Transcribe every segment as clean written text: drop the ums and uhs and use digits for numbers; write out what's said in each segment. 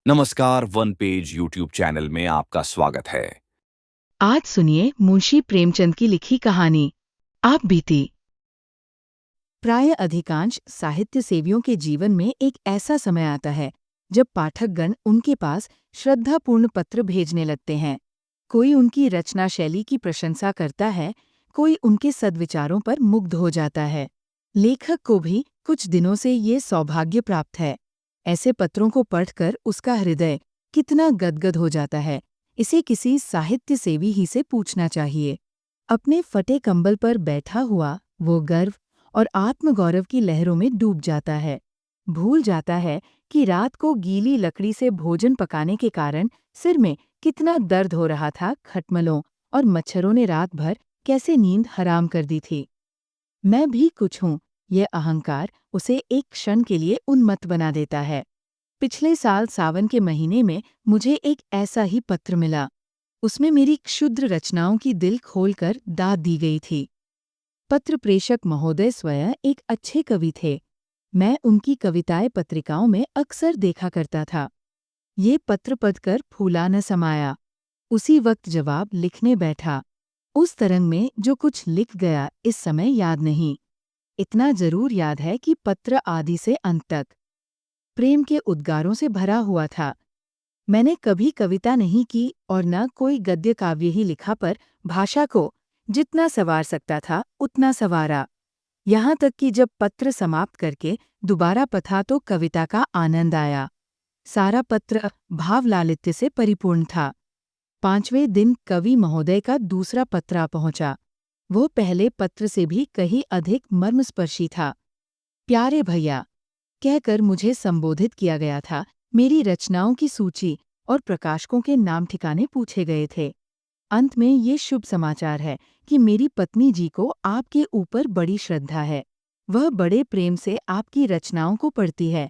नमस्कार, one page YouTube channel में आपका स्वागत है। आज सुनिए मुंशी प्रेमचंद की लिखी कहानी आप बीती। प्राय अधिकांश साहित्य सेवियों के जीवन में एक ऐसा समय आता है जब पाठकगण उनके पास श्रद्धापूर्ण पत्र भेजने लगते हैं। कोई उनकी रचना शैली की प्रशंसा करता है, कोई उनके सद्विचारों पर मुग्ध हो जाता है। लेखक को भी कुछ दिनों से ये सौभाग्य प्राप्त है। ऐसे पत्रों को पढ़कर उसका हृदय कितना गदगद हो जाता है, इसे किसी साहित्य सेवी ही से पूछना चाहिए। अपने फटे कंबल पर बैठा हुआ वो गर्व और आत्मगौरव की लहरों में डूब जाता है। भूल जाता है कि रात को गीली लकड़ी से भोजन पकाने के कारण सिर में कितना दर्द हो रहा था, खटमलों और मच्छरों ने रात भर कैसे नींद हराम कर दी थी। मैं भी कुछ हूँ, यह अहंकार उसे एक क्षण के लिए उन्मत्त बना देता है। पिछले साल सावन के महीने में मुझे एक ऐसा ही पत्र मिला। उसमें मेरी क्षुद्र रचनाओं की दिल खोलकर दाद दी गई थी। पत्र प्रेषक महोदय स्वयं एक अच्छे कवि थे। मैं उनकी कविताएं पत्रिकाओं में अक्सर देखा करता था। ये पत्र पढ़कर फूला न समाया। उसी वक्त जवाब लिखने बैठा। उस तरंग में जो कुछ लिख गया इस समय याद नहीं। इतना जरूर याद है कि पत्र आदि से अंत तक प्रेम के उद्गारों से भरा हुआ था। मैंने कभी कविता नहीं की और न कोई गद्य काव्य ही लिखा, पर भाषा को जितना संवार सकता था उतना संवारा। यहाँ तक कि जब पत्र समाप्त करके दोबारा पढ़ा तो कविता का आनंद आया। सारा पत्र भावलालित्य से परिपूर्ण था। 5वें दिन कवि महोदय का दूसरा पत्र आ पहुंचा। वो पहले पत्र से भी कहीं अधिक मर्मस्पर्शी था। प्यारे भैया कहकर मुझे संबोधित किया गया था। मेरी रचनाओं की सूची और प्रकाशकों के नाम ठिकाने पूछे गए थे। अंत में ये शुभ समाचार है कि मेरी पत्नी जी को आपके ऊपर बड़ी श्रद्धा है। वह बड़े प्रेम से आपकी रचनाओं को पढ़ती है।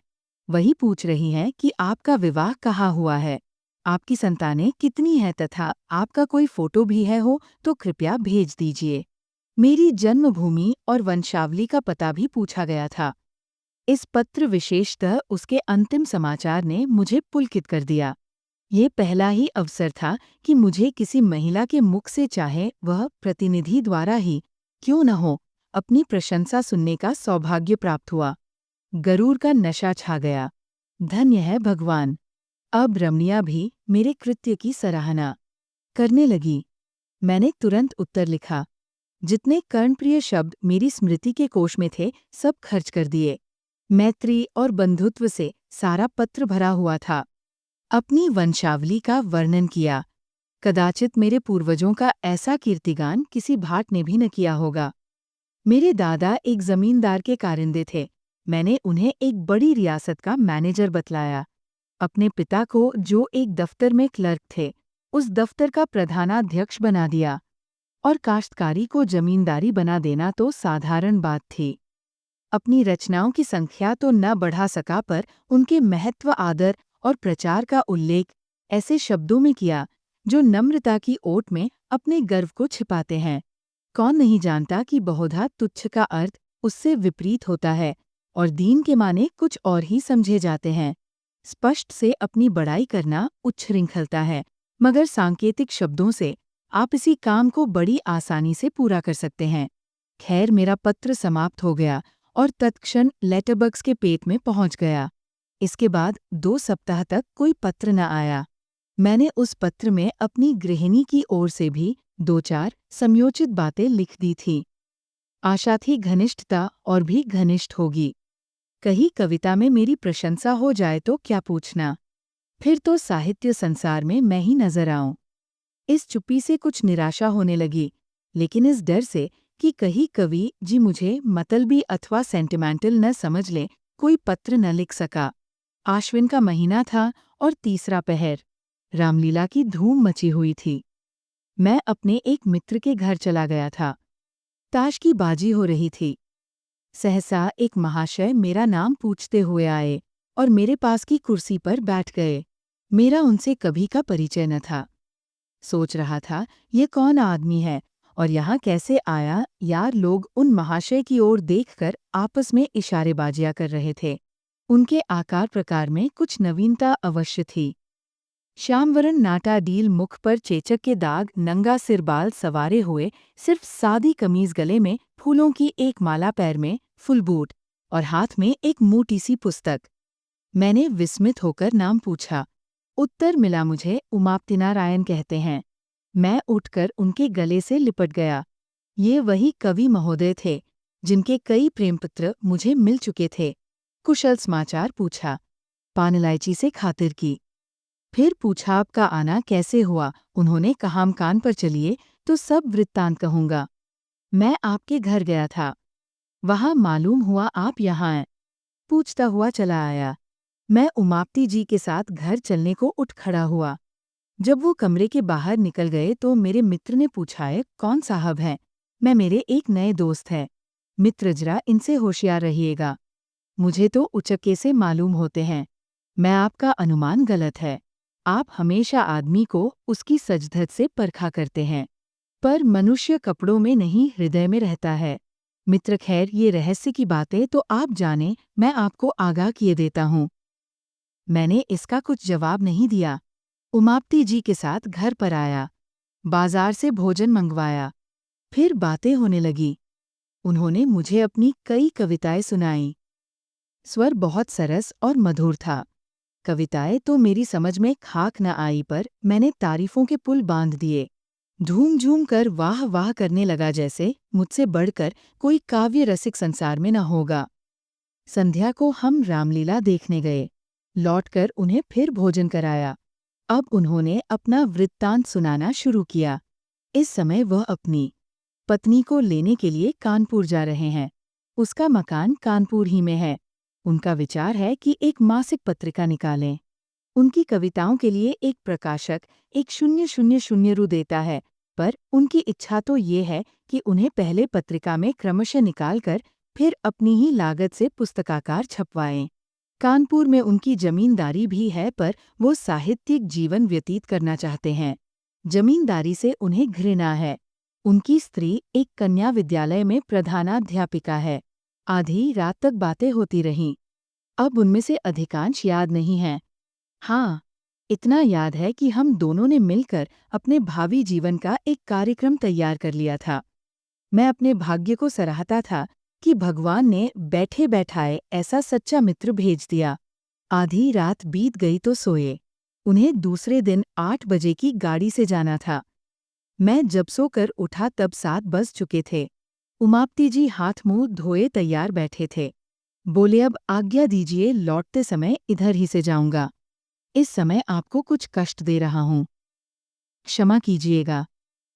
वही पूछ रही हैं कि आपका विवाह कहाँ हुआ है, आपकी संतानें कितनी हैं तथा आपका कोई फोटो भी है हो तो कृपया भेज दीजिए। मेरी जन्मभूमि और वंशावली का पता भी पूछा गया था। इस पत्र विशेषतः उसके अंतिम समाचार ने मुझे पुलकित कर दिया। ये पहला ही अवसर था कि मुझे किसी महिला के मुख से, चाहे वह प्रतिनिधि द्वारा ही क्यों न हो, अपनी प्रशंसा सुनने का सौभाग्य प्राप्त हुआ। गरूर का नशा छा गया। धन्य है भगवान। अब रमणिया भी मेरे कृत्य की सराहना करने लगी। मैंने तुरंत उत्तर लिखा। जितने कर्णप्रिय शब्द मेरी स्मृति के कोश में थे सब खर्च कर दिए। मैत्री और बंधुत्व से सारा पत्र भरा हुआ था। अपनी वंशावली का वर्णन किया। कदाचित मेरे पूर्वजों का ऐसा कीर्तिगान किसी भाट ने भी न किया होगा। मेरे दादा एक जमींदार के कारिंदे थे। मैंने उन्हें एक बड़ी रियासत का मैनेजर बतलाया। अपने पिता को, जो एक दफ्तर में क्लर्क थे, उस दफ्तर का प्रधानाध्यक्ष बना दिया। और काश्तकारी को जमींदारी बना देना तो साधारण बात थी। अपनी रचनाओं की संख्या तो न बढ़ा सका, पर उनके महत्व, आदर और प्रचार का उल्लेख ऐसे शब्दों में किया जो नम्रता की ओट में अपने गर्व को छिपाते हैं। कौन नहीं जानता कि बहुधा तुच्छ का अर्थ उससे विपरीत होता है और दीन के माने कुछ और ही समझे जाते हैं। स्पष्ट से अपनी बड़ाई करना उच्छृंखलता है, मगर सांकेतिक शब्दों से आप इसी काम को बड़ी आसानी से पूरा कर सकते हैं। खैर, मेरा पत्र समाप्त हो गया और तत्क्षण लेटरबॉक्स के पेट में पहुंच गया। इसके बाद 2 सप्ताह तक कोई पत्र न आया। मैंने उस पत्र में अपनी गृहिणी की ओर से भी 2-4 समयोचित बातें लिख दी थी। आशा थी घनिष्ठता और भी घनिष्ठ होगी। कहीं कविता में मेरी प्रशंसा हो जाए तो क्या पूछना, फिर तो साहित्य संसार में मैं ही नजर आऊं। इस चुप्पी से कुछ निराशा होने लगी, लेकिन इस डर से कि कहीं कवि जी मुझे मतलबी अथवा सेंटिमेंटल न समझ ले, कोई पत्र न लिख सका। आश्विन का महीना था और तीसरा पहर। रामलीला की धूम मची हुई थी। मैं अपने एक मित्र के घर चला गया था। ताश की बाजी हो रही थी। सहसा एक महाशय मेरा नाम पूछते हुए आए और मेरे पास की कुर्सी पर बैठ गए। मेरा उनसे कभी का परिचय न था। सोच रहा था ये कौन आदमी है और यहाँ कैसे आया। यार, लोग उन महाशय की ओर देखकर आपस में इशारेबाजियां कर रहे थे। उनके आकार प्रकार में कुछ नवीनता अवश्य थी। श्यामवरण नाटा डील मुख पर चेचक के दाग, नंगा सिर बाल सवारे हुए, सिर्फ सादी कमीज, गले में फूलों की एक माला, पैर में फुल बूट और हाथ में एक मोटी सी पुस्तक। मैंने विस्मित होकर नाम पूछा। उत्तर मिला मुझे, उमापति नारायण कहते हैं। मैं उठकर उनके गले से लिपट गया। ये वही कवि महोदय थे जिनके कई प्रेमपत्र मुझे मिल चुके थे। कुशल समाचार पूछा, पान इलायची से खातिर की। फिर पूछा आपका आना कैसे हुआ। उन्होंने कहा हम कान पर चलिए तो सब वृत्तांत कहूंगा। मैं आपके घर गया था, वहां मालूम हुआ आप यहाँ हैं। पूछता हुआ चला आया। मैं उमापति जी के साथ घर चलने को उठ खड़ा हुआ। जब वो कमरे के बाहर निकल गए तो मेरे मित्र ने पूछा, है कौन साहब हैं? मैं, मेरे एक नए दोस्त है। मित्र, जरा इनसे होशियार रहिएगा, मुझे तो उचक्के से मालूम होते हैं। मैं, आपका अनुमान गलत है। आप हमेशा आदमी को उसकी सजधज से परखा करते हैं, पर मनुष्य कपड़ों में नहीं हृदय में रहता है। मित्र, खैर ये रहस्य की बातें तो आप जाने, मैं आपको आगाह किए देता हूँ। मैंने इसका कुछ जवाब नहीं दिया। उमापति जी के साथ घर पर आया, बाजार से भोजन मंगवाया, फिर बातें होने लगी। उन्होंने मुझे अपनी कई कविताएं सुनाईं। स्वर बहुत सरस और मधुर था। कविताएं तो मेरी समझ में खाक न आई, पर मैंने तारीफों के पुल बांध दिए। झूम झूम कर वाह वाह करने लगा, जैसे मुझसे बढ़कर कोई काव्य रसिक संसार में न होगा। संध्या को हम रामलीला देखने गए। लौटकर उन्हें फिर भोजन कराया। अब उन्होंने अपना वृत्तांत सुनाना शुरू किया। इस समय वह अपनी पत्नी को लेने के लिए कानपुर जा रहे हैं। उसका मकान कानपुर ही में है। उनका विचार है कि एक मासिक पत्रिका निकालें। उनकी कविताओं के लिए एक प्रकाशक 1,000 रु देता है, पर उनकी इच्छा तो ये है कि उन्हें पहले पत्रिका में क्रमशः निकालकर फिर अपनी ही लागत से पुस्तकाकार छपवाएं। कानपुर में उनकी जमींदारी भी है, पर वो साहित्यिक जीवन व्यतीत करना चाहते हैं। जमींदारी से उन्हें घृणा है। उनकी स्त्री एक कन्या विद्यालय में प्रधानाध्यापिका है। आधी रात तक बातें होती रहीं। अब उनमें से अधिकांश याद नहीं हैं। हाँ, इतना याद है कि हम दोनों ने मिलकर अपने भावी जीवन का एक कार्यक्रम तैयार कर लिया था। मैं अपने भाग्य को सराहता था कि भगवान ने बैठे बैठाए ऐसा सच्चा मित्र भेज दिया। आधी रात बीत गई तो सोए। उन्हें दूसरे दिन 8 बजे की गाड़ी से जाना था। मैं जब सोकर उठा तब 7 बज चुके थे। उमापति जी हाथ मुंह धोए तैयार बैठे थे। बोले, अब आज्ञा दीजिए, लौटते समय इधर ही से जाऊंगा। इस समय आपको कुछ कष्ट दे रहा हूं, क्षमा कीजिएगा।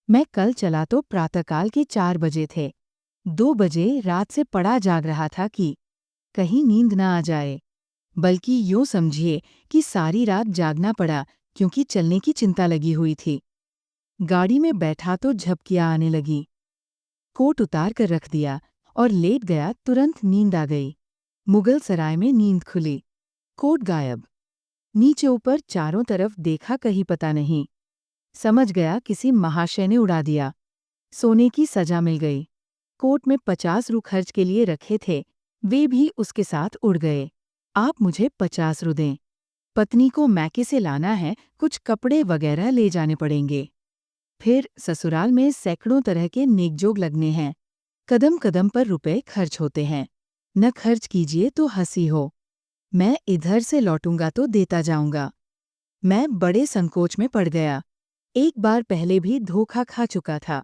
मैं कल चला तो प्रातःकाल के 4 बजे थे। 2 बजे रात से पड़ा जाग रहा था कि कहीं नींद न आ जाए, बल्कि यूँ समझिए कि सारी रात जागना पड़ा, क्योंकि चलने की चिंता लगी हुई थी। गाड़ी में बैठा तो झपकियाँ आने लगी। कोट उतार कर रख दिया और लेट गया, तुरंत नींद आ गई। मुगल सराय में नींद खुली, कोट गायब। नीचे ऊपर चारों तरफ देखा, कहीं पता नहीं। समझ गया किसी महाशय ने उड़ा दिया। सोने की सजा मिल गई। कोट में 50 रु खर्च के लिए रखे थे, वे भी उसके साथ उड़ गए। आप मुझे 50 रु दें। पत्नी को मैके से लाना है, कुछ कपड़े वगैरह ले जाने पड़ेंगे। फिर ससुराल में सैकड़ों तरह के नेकजोग लगने हैं। कदम कदम पर रुपए खर्च होते हैं। न खर्च कीजिए तो हंसी हो। मैं इधर से लौटूंगा तो देता जाऊंगा। मैं बड़े संकोच में पड़ गया। एक बार पहले भी धोखा खा चुका था।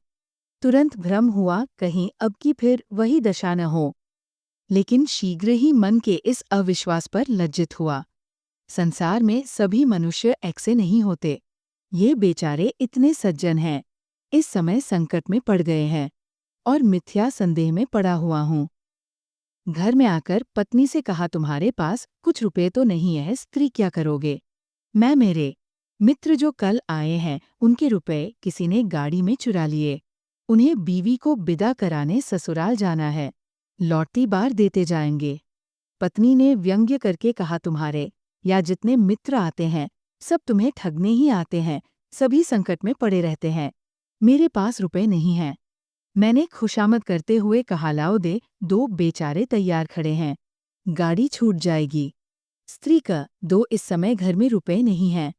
तुरंत भ्रम हुआ, कहीं अब की फिर वही दशा न हो। लेकिन शीघ्र ही मन के इस अविश्वास पर लज्जित हुआ। संसार में सभी मनुष्य ऐसे नहीं होते। ये बेचारे इतने सज्जन हैं, इस समय संकट में पड़ गए हैं और मिथ्या संदेह में पड़ा हुआ हूँ। घर में आकर पत्नी से कहा, तुम्हारे पास कुछ रुपए तो नहीं है, स्त्री क्या करोगे? मैं, मेरे मित्र जो कल आए हैं, उनके रुपए किसी ने गाड़ी में चुरा लिए। उन्हें बीवी को विदा कराने ससुराल जाना है, लौटती बार देते जाएंगे। पत्नी ने व्यंग्य करके कहा, तुम्हारे या जितने मित्र आते हैं, सब तुम्हें ठगने ही आते हैं, सभी संकट में पड़े रहते हैं। मेरे पास रुपए नहीं हैं। मैंने खुशामद करते हुए कहा, लाओ दे, 2 बेचारे तैयार खड़े हैं, गाड़ी छूट जाएगी। स्त्री का दो इस समय घर में रुपए नहीं हैं।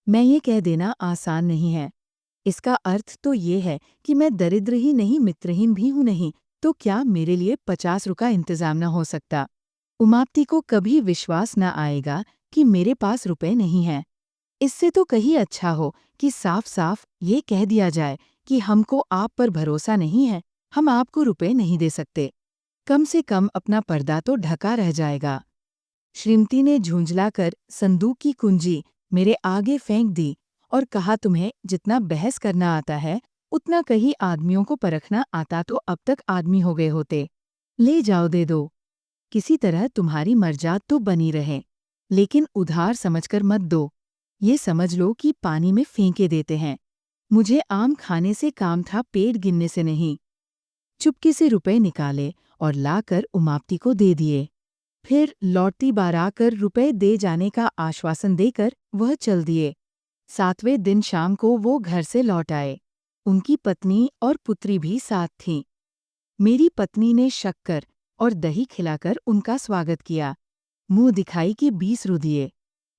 मैं ये कह देना आसान नहीं है। इसका अर्थ तो ये है कि मैं दरिद्र ही नहीं मित्रहीन भी हूँ नहीं, तो क्या मेरे लिए 50 का इंतजाम न हो सकता? उमापति को कभी विश्वास न आएगा कि मेरे पास रुपए नहीं हैं। इससे तो कहीं अच्छा हो कि साफ साफ ये कह दिया जाए कि हमको आप पर भरोसा नहीं है, हम आपको रुपए नहीं दे सकते। कम से कम अपना पर्दा तो ढका रह जाएगा। श्रीमती ने झुंझलाकर संदूक की कुंजी मेरे आगे फेंक दी और कहा, तुम्हें जितना बहस करना आता है उतना कहीं आदमियों को परखना आता तो अब तक आदमी हो गए होते। ले जाओ, दे दो। किसी तरह तुम्हारी मर्जात तो बनी रहे, लेकिन उधार समझकर मत दो। ये समझ लो कि पानी में फेंके देते हैं। मुझे आम खाने से काम था, पेट गिनने से नहीं। चुपके से रुपए निकाले और लाकर उमापति को दे दिए। फिर लौटती बार आकर रुपए दे जाने का आश्वासन देकर वह चल दिए। 7वें दिन शाम को वो घर से लौट आए। उनकी पत्नी और पुत्री भी साथ थीं। मेरी पत्नी ने शक्कर और दही खिलाकर उनका स्वागत किया। मुंह दिखाई कि 20 रू दिए।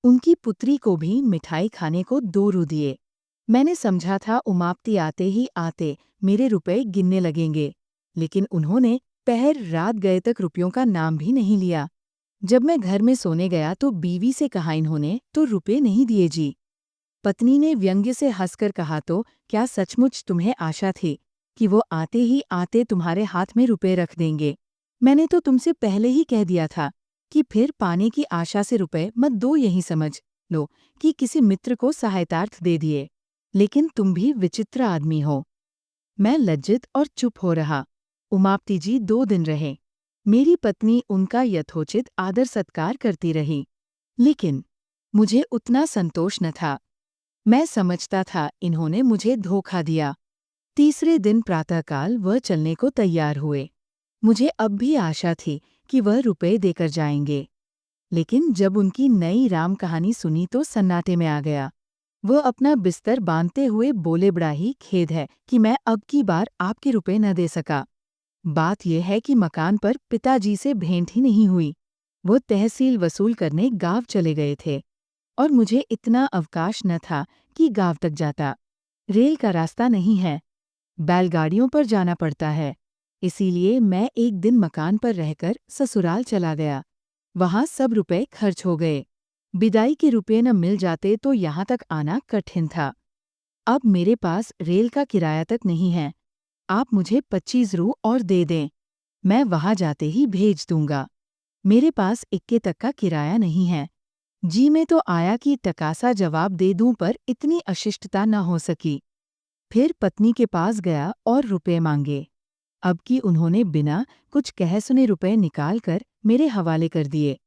उनकी पुत्री को भी मिठाई खाने को 2 रू दिए। मैंने समझा था उमापति आते ही आते मेरे रुपए गिनने लगेंगे, लेकिन उन्होंने पहर रात गए तक रुपयों का नाम भी नहीं लिया। जब मैं घर में सोने गया तो बीवी से कहा, इन्होंने तो रुपए नहीं दिए जी। पत्नी ने व्यंग्य से हंसकर कहा, तो क्या सचमुच तुम्हें आशा थी कि वो आते ही आते तुम्हारे हाथ में रुपए रख देंगे? मैंने तो तुमसे पहले ही कह दिया था कि फिर पाने की आशा से रुपए मत दो, यही समझ लो कि किसी मित्र को सहायतार्थ दे दिए। लेकिन तुम भी विचित्र आदमी हो। मैं लज्जित और चुप हो रहा। उमापति जी 2 दिन रहे। मेरी पत्नी उनका यथोचित आदर सत्कार करती रही, लेकिन मुझे उतना संतोष न था। मैं समझता था इन्होंने मुझे धोखा दिया। तीसरे दिन प्रातःकाल वह चलने को तैयार हुए। मुझे अब भी आशा थी कि वह रुपए देकर जाएंगे, लेकिन जब उनकी नई राम कहानी सुनी तो सन्नाटे में आ गया। वह अपना बिस्तर बांधते हुए बोले, बड़ा ही खेद है कि मैं अब की बार आपके रुपए न दे सका। बात यह है कि मकान पर पिताजी से भेंट ही नहीं हुई। वो तहसील वसूल करने गांव चले गए थे और मुझे इतना अवकाश न था कि गांव तक जाता। रेल का रास्ता नहीं है, बैलगाड़ियों पर जाना पड़ता है। इसीलिए मैं एक दिन मकान पर रहकर ससुराल चला गया। वहां सब रुपए खर्च हो गए। बिदाई के रुपए न मिल जाते तो यहाँ तक आना कठिन था। अब मेरे पास रेल का किराया तक नहीं है। आप मुझे 25 रू और दे दें, मैं वहां जाते ही भेज दूंगा। मेरे पास इक्के तक का किराया नहीं है। जी में तो आया कि टकासा जवाब दे दूं, पर इतनी अशिष्टता न हो सकी। फिर पत्नी के पास गया और रुपए मांगे। अब कि उन्होंने बिना कुछ कहे सुने रुपए निकालकर मेरे हवाले कर दिए।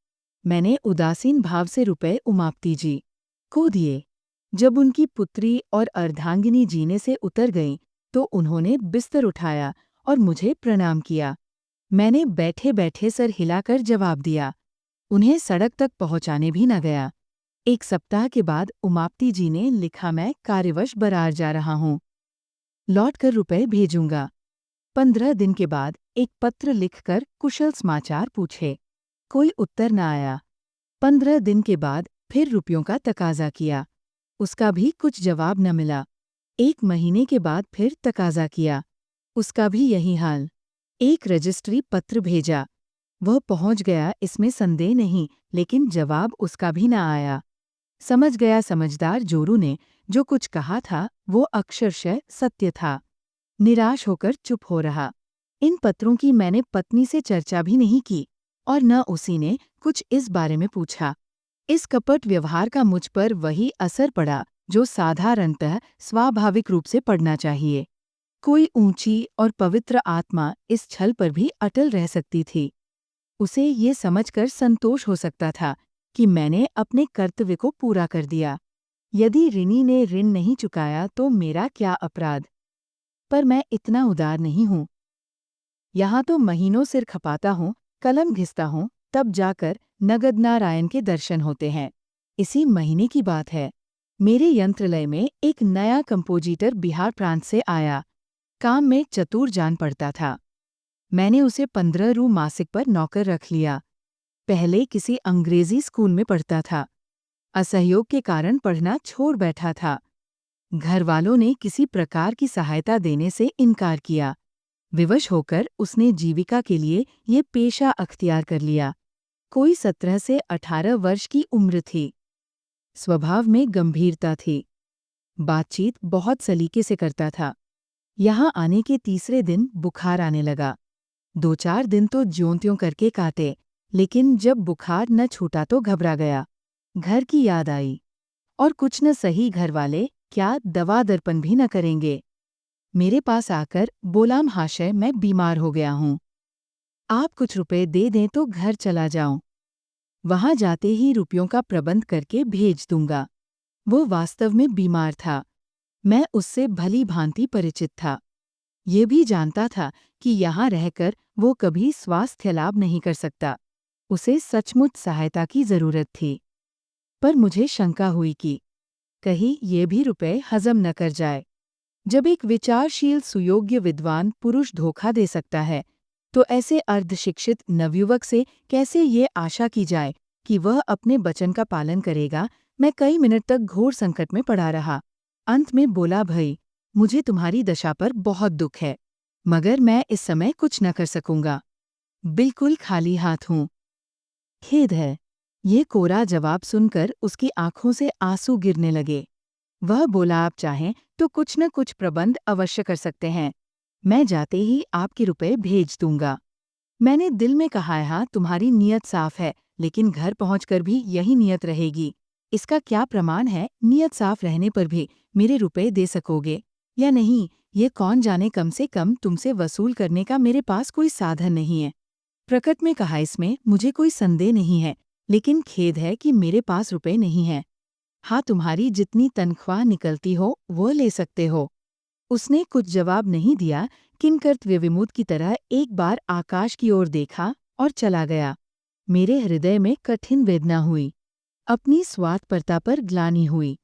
मैंने उदासीन भाव से रुपए उमापति जी को दिए। जब उनकी पुत्री और अर्धांगिनी जीने से उतर गईं, तो उन्होंने बिस्तर उठाया और मुझे प्रणाम किया। मैंने बैठे बैठे सर हिलाकर जवाब दिया। उन्हें सड़क तक पहुंचाने भी न गया। 1 सप्ताह के बाद उमापति जी ने लिखा, मैं कार्यवश बरार जा रहा हूँ, लौटकर रुपए भेजूंगा। 15 दिन के बाद एक पत्र लिखकर कुशल समाचार पूछे। कोई उत्तर न आया। 15 दिन के बाद फिर रुपयों का तकाजा किया। उसका भी कुछ जवाब न मिला। 1 महीने के बाद फिर तकाजा किया। उसका भी यही हाल। एक रजिस्ट्री पत्र भेजा। वह पहुंच गया, इसमें संदेह नहीं, लेकिन जवाब उसका भी न आया। समझ गया समझदार जोरू ने जो कुछ कहा था वो अक्षरशः सत्य था। निराश होकर चुप हो रहा। इन पत्रों की मैंने पत्नी से चर्चा भी नहीं की और न उसी ने कुछ इस बारे में पूछा। इस कपट व्यवहार का मुझ पर वही असर पड़ा जो साधारणतः स्वाभाविक रूप से पड़ना चाहिए। कोई ऊंची और पवित्र आत्मा इस छल पर भी अटल रह सकती थी। उसे ये समझकर संतोष हो सकता था कि मैंने अपने कर्तव्य को पूरा कर दिया। यदि ऋणी ने ऋण नहीं चुकाया तो मेरा क्या अपराध? पर मैं इतना उदार नहीं हूँ। यहाँ तो महीनों सिर खपाता हूँ, कलम घिसता हूँ, तब जाकर नगद नारायण के दर्शन होते हैं। इसी महीने की बात है। मेरे यंत्रलय में एक नया कंपोजिटर बिहार प्रांत से आया। काम में चतुर जान पड़ता था। मैंने उसे 15 रू मासिक पर नौकर रख लिया। पहले किसी अंग्रेजी स्कूल में पढ़ता था। असहयोग के कारण पढ़ना छोड़ बैठा था। घर वालों ने किसी प्रकार की सहायता देने से इनकार किया। विवश होकर उसने जीविका के लिए ये पेशा अख्तियार कर लिया। कोई 17 से 18 वर्ष की उम्र थी। स्वभाव में गंभीरता थी। बातचीत बहुत सलीके से करता था। यहाँ आने के तीसरे दिन बुखार आने लगा। 2-4 दिन तो ज्यों-त्यों करके काटे, लेकिन जब बुखार न छूटा तो घबरा गया। घर की याद आई। और कुछ न सही घरवाले क्या दवा दर्पण भी न करेंगे। मेरे पास आकर बोला, महाशय मैं बीमार हो गया हूँ। आप कुछ रुपए दे दें तो घर चला जाऊं। वहां जाते ही रुपयों का प्रबंध करके भेज दूंगा। वो वास्तव में बीमार था। मैं उससे भली भांति परिचित था। ये भी जानता था कि यहाँ रहकर वो कभी स्वास्थ्य लाभ नहीं कर सकता। उसे सचमुच सहायता की जरूरत थी। पर मुझे शंका हुई कि कहीं ये भी रुपए हजम न कर जाए। जब एक विचारशील सुयोग्य विद्वान पुरुष धोखा दे सकता है, तो ऐसे अर्धशिक्षित नवयुवक से कैसे ये आशा की जाए कि वह अपने वचन का पालन करेगा। मैं कई मिनट तक घोर संकट में पड़ा रहा। अंत में बोला, भाई मुझे तुम्हारी दशा पर बहुत दुख है, मगर मैं इस समय कुछ न कर सकूंगा। बिल्कुल खाली हाथ हूँ। खेद है। ये कोरा जवाब सुनकर उसकी आंखों से आंसू गिरने लगे। वह बोला, आप चाहें तो कुछ न कुछ प्रबंध अवश्य कर सकते हैं। मैं जाते ही आपके रुपए भेज दूंगा। मैंने दिल में कहा, हाँ तुम्हारी नीयत साफ है, लेकिन घर पहुंचकर भी यही नीयत रहेगी। इसका क्या प्रमाण है नीयत साफ रहने पर भी मेरे रुपए दे सकोगे या नहीं, ये कौन जाने। कम से कम तुमसे वसूल करने का मेरे पास कोई साधन नहीं है। प्रकट में कहा, इसमें मुझे कोई संदेह नहीं है, लेकिन खेद है कि मेरे पास रुपए नहीं है। हाँ, तुम्हारी जितनी तनख्वाह निकलती हो वो ले सकते हो। उसने कुछ जवाब नहीं दिया, किंकर्तव्य विमूढ़ की तरह एक बार आकाश की ओर देखा और चला गया। मेरे हृदय में कठिन वेदना हुई। अपनी स्वार्थपरता पर ग्लानि हुई।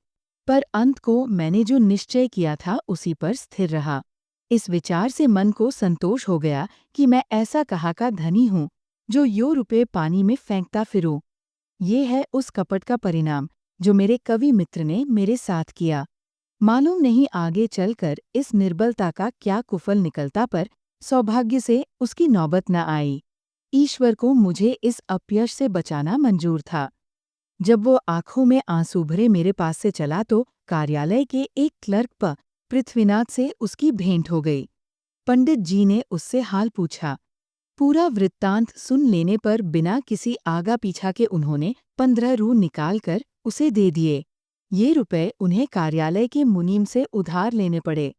पर अंत को मैंने जो निश्चय किया था उसी पर स्थिर रहा। इस विचार से मन को संतोष हो गया कि मैं ऐसा कहा का धनी हूँ जो यो रुपये पानी में फेंकता फिरूं। ये है उस कपट का परिणाम जो मेरे कवि मित्र ने मेरे साथ किया। मालूम नहीं आगे चलकर इस निर्बलता का क्या कुफल निकलता, पर सौभाग्य से उसकी नौबत न आई। ईश्वर को मुझे इस अपयश से बचाना मंजूर था। जब वो आंखों में आंसू भरे मेरे पास से चला तो कार्यालय के एक क्लर्क प पृथ्वीनाथ से उसकी भेंट हो गई। पंडित जी ने उससे हाल पूछा। पूरा वृत्तांत सुन लेने पर बिना किसी आगा पीछा के उन्होंने 15 रू निकालकर उसे दे दिए। ये रुपए उन्हें कार्यालय के मुनीम से उधार लेने पड़े।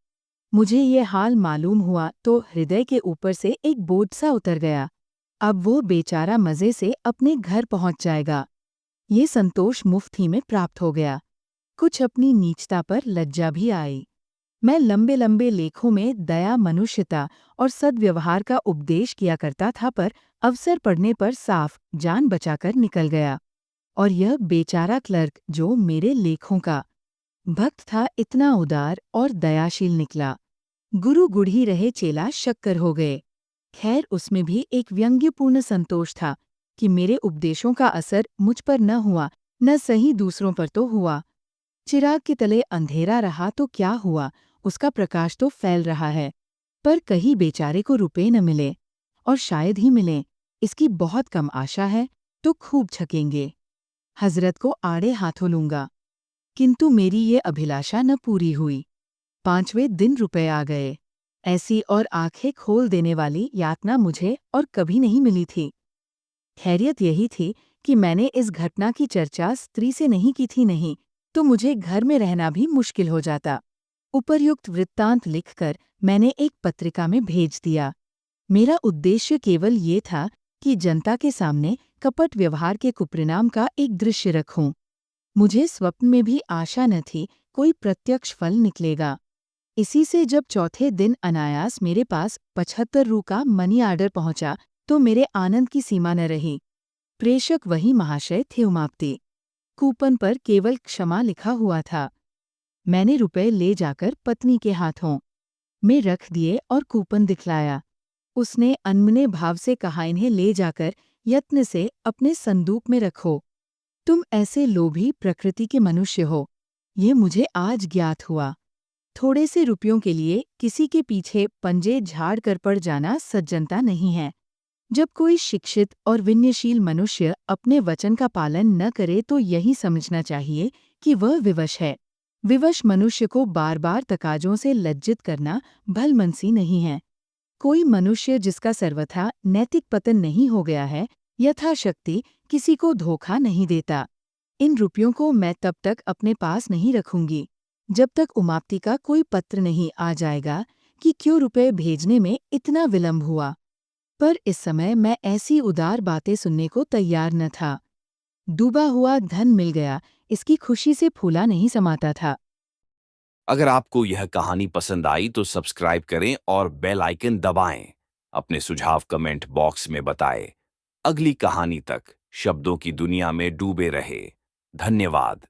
मुझे ये हाल मालूम हुआ तो हृदय के ऊपर से एक बोझ सा उतर गया। अब वो बेचारा मज़े से अपने घर पहुंच जाएगा। ये संतोष मुफ्त ही में प्राप्त हो गया। कुछ अपनी नीचता पर लज्जा भी आई। मैं लंबे लंबे लेखों में दया, मनुष्यता और सद्व्यवहार का उपदेश किया करता था, पर अवसर पड़ने पर साफ जान बचाकर निकल गया। और यह बेचारा क्लर्क जो मेरे लेखों का भक्त था, इतना उदार और दयाशील निकला। गुरु गुढ़ी रहे चेला शक्कर हो गए। खैर, उसमें भी एक व्यंग्यपूर्ण संतोष था कि मेरे उपदेशों का असर मुझ पर न हुआ, न सही दूसरों पर तो हुआ। चिराग के तले अंधेरा रहा तो क्या हुआ, उसका प्रकाश तो फैल रहा है। पर कहीं बेचारे को रुपए न मिले, और शायद ही मिले, इसकी बहुत कम आशा है, तो खूब छकेंगे। हजरत को आड़े हाथों लूंगा। किंतु मेरी ये अभिलाषा न पूरी हुई। 5वें दिन रुपए आ गए। ऐसी और आंखें खोल देने वाली यातना मुझे और कभी नहीं मिली थी। खैरियत यही थी कि मैंने इस घटना की चर्चा स्त्री से नहीं की थी, नहीं तो मुझे घर में रहना भी मुश्किल हो जाता। उपर्युक्त वृत्तांत लिखकर मैंने एक पत्रिका में भेज दिया। मेरा उद्देश्य केवल ये था कि जनता के सामने कपट व्यवहार के कुपरिणाम का एक दृश्य रखूं। मुझे स्वप्न में भी आशा न थी कोई प्रत्यक्ष फल निकलेगा। इसी से जब चौथे दिन अनायास मेरे पास 75 रू का मनी आर्डर पहुंचा तो मेरे आनंद की सीमा न रही। प्रेषक वही महाशय थे उमापति। कूपन पर केवल क्षमा लिखा हुआ था। मैंने रुपए ले जाकर पत्नी के हाथों में रख दिए और कूपन दिखलाया। उसने अनमने भाव से कहा, इन्हें ले जाकर यत्न से अपने संदूक में रखो। तुम ऐसे लोभी प्रकृति के मनुष्य हो, ये मुझे आज ज्ञात हुआ। थोड़े से रुपयों के लिए किसी के पीछे पंजे झाड़ कर पड़ जाना सज्जनता नहीं है। जब कोई शिक्षित और विनयशील मनुष्य अपने वचन का पालन न करे तो यही समझना चाहिए कि वह विवश है। विवश मनुष्य को बार बार तकाजों से लज्जित करना भलमनसी नहीं है। कोई मनुष्य जिसका सर्वथा नैतिक पतन नहीं हो गया है, यथाशक्ति किसी को धोखा नहीं देता। इन रुपयों को मैं तब तक अपने पास नहीं रखूंगी जब तक उमापति का कोई पत्र नहीं आ जाएगा कि क्यों रुपए भेजने में इतना विलंब हुआ। पर इस समय मैं ऐसी उदार बातें सुनने को तैयार न था। डूबा हुआ धन मिल गया, इसकी खुशी से फूला नहीं समाता था। अगर आपको यह कहानी पसंद आई तो सब्सक्राइब करें और बेल आइकन दबाएं। अपने सुझाव कमेंट बॉक्स में बताएं। अगली कहानी तक शब्दों की दुनिया में डूबे रहे। धन्यवाद।